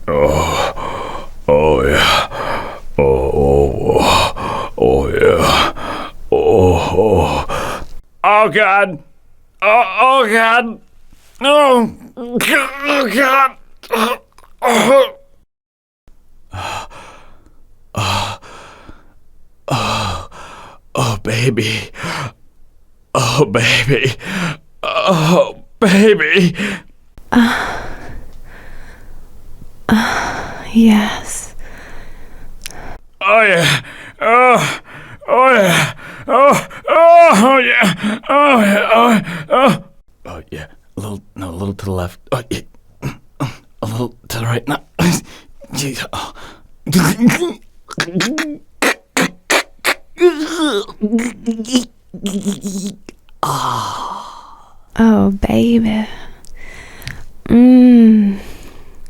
Oh yeah. Oh yeah. Oh God. Oh God. Oh God. Oh baby. Oh baby. Oh baby. Yes. Oh yeah. Oh yeah. Oh yeah. Oh yeah. Oh yeah. A little to the left. Oh yeah. A little to the right. No. Oh, baby.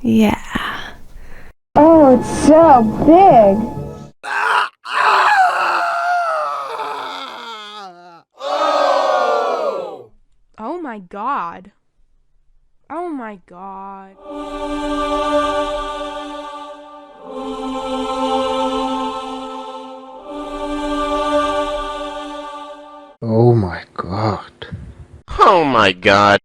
Yeah. Oh, it's so big. Oh my god. Oh my god. Oh my god. Oh my god.